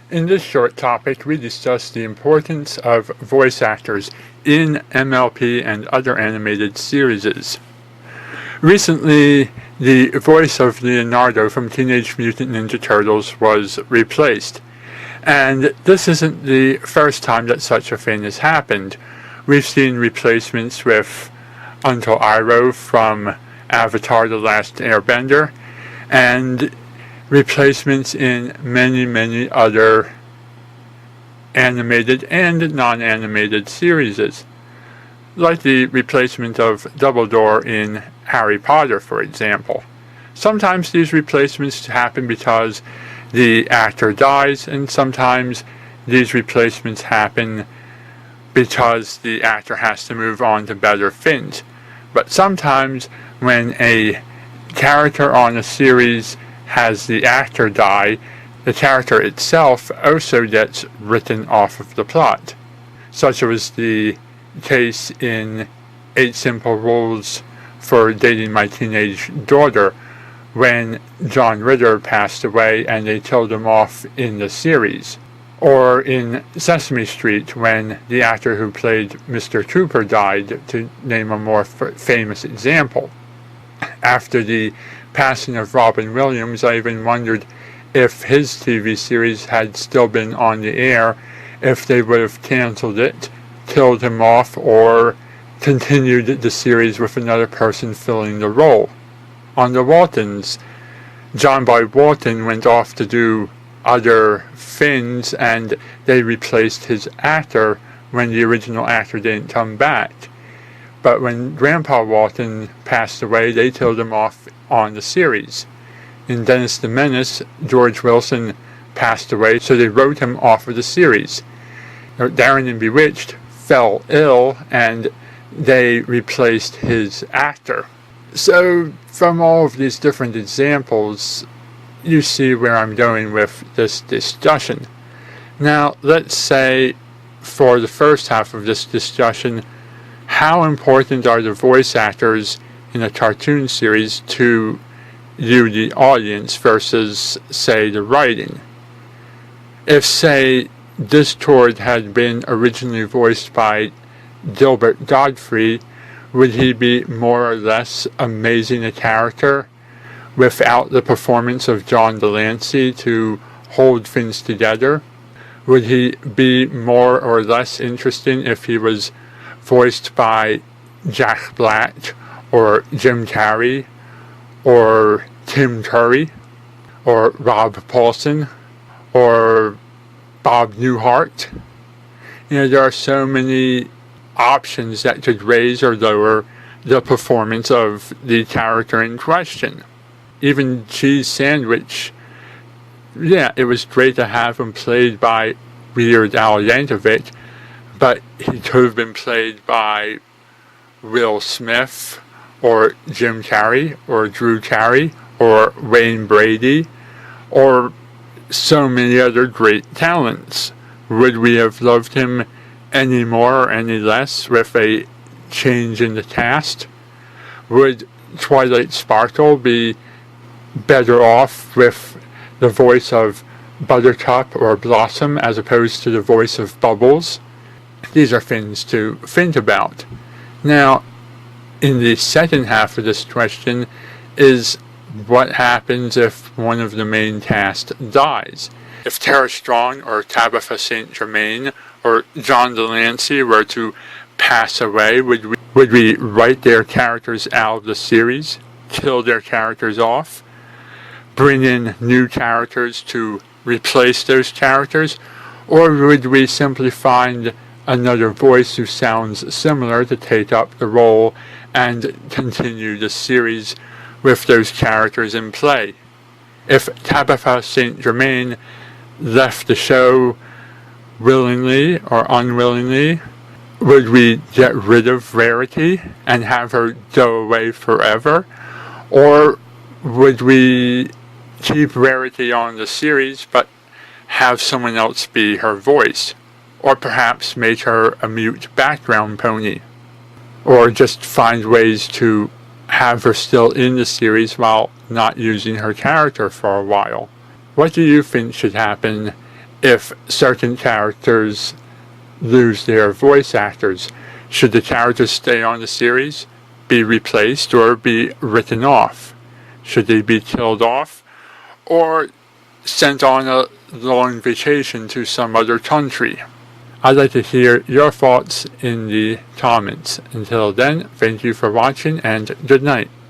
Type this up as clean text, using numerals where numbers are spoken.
In this short topic, we discuss the importance of voice actors in MLP and other animated series. Recently, the voice of Leonardo from Teenage Mutant Ninja Turtles was replaced. And this isn't the first time that such a thing has happened. We've seen replacements with Uncle Iroh from Avatar: The Last Airbender, and replacements in many other animated and non-animated series, like the replacement of Dumbledore in Harry Potter, for example. Sometimes these replacements happen because the actor dies, and sometimes these replacements happen because the actor has to move on to better things. But sometimes when a character on a series has the actor die, the character itself also gets written off of the plot. Such was the case in 8 Simple Rules for Dating My Teenage Daughter, when John Ritter passed away and they killed him off in the series. Or in Sesame Street, when the actor who played Mr. Cooper died, to name a more famous example. After the passing of Robin Williams, I even wondered if his TV series had still been on the air, if they would have canceled it, killed him off, or continued the series with another person filling the role. On the Waltons, John Boy Walton went off to do other things, and they replaced his actor when the original actor didn't come back. But when Grandpa Walton passed away, they killed him off on the series. In Dennis the Menace, George Wilson passed away, so they wrote him off of the series. Darren in Bewitched fell ill, and they replaced his actor. So, from all of these different examples, you see where I'm going with this discussion. Now, let's say, for the first half of this discussion, how important are the voice actors in a cartoon series to you, the audience, versus, say, the writing? If, say, Discord had been originally voiced by Gilbert Gottfried, would he be more or less amazing a character without the performance of John Delancey to hold things together? Would he be more or less interesting if he was voiced by Jack Black or Jim Carrey or Tim Curry or Rob Paulson or Bob Newhart? There are so many options that could raise or lower the performance of the character in question. Even Cheese Sandwich, it was great to have him played by Weird Al Yankovic, but he could have been played by Will Smith or Jim Carrey or Drew Carey or Wayne Brady or so many other great talents. Would we have loved him any more or any less with a change in the cast? Would Twilight Sparkle be better off with the voice of Buttercup or Blossom as opposed to the voice of Bubbles? These are things to think about. Now, in the second half of this question is what happens if one of the main cast dies? If Tara Strong or Tabitha St. Germain or John Delancey were to pass away, would we write their characters out of the series, kill their characters off, bring in new characters to replace those characters, or would we simply find another voice who sounds similar to take up the role and continue the series with those characters in play? If Tabitha St. Germain left the show willingly or unwillingly, would we get rid of Rarity and have her go away forever? Or would we keep Rarity on the series but have someone else be her voice? Or perhaps make her a mute background pony? Or just find ways to have her still in the series while not using her character for a while? What do you think should happen if certain characters lose their voice actors? Should the characters stay on the series, be replaced, or be written off? Should they be killed off, or sent on a long vacation to some other country? I'd like to hear your thoughts in the comments. Until then, thank you for watching and good night.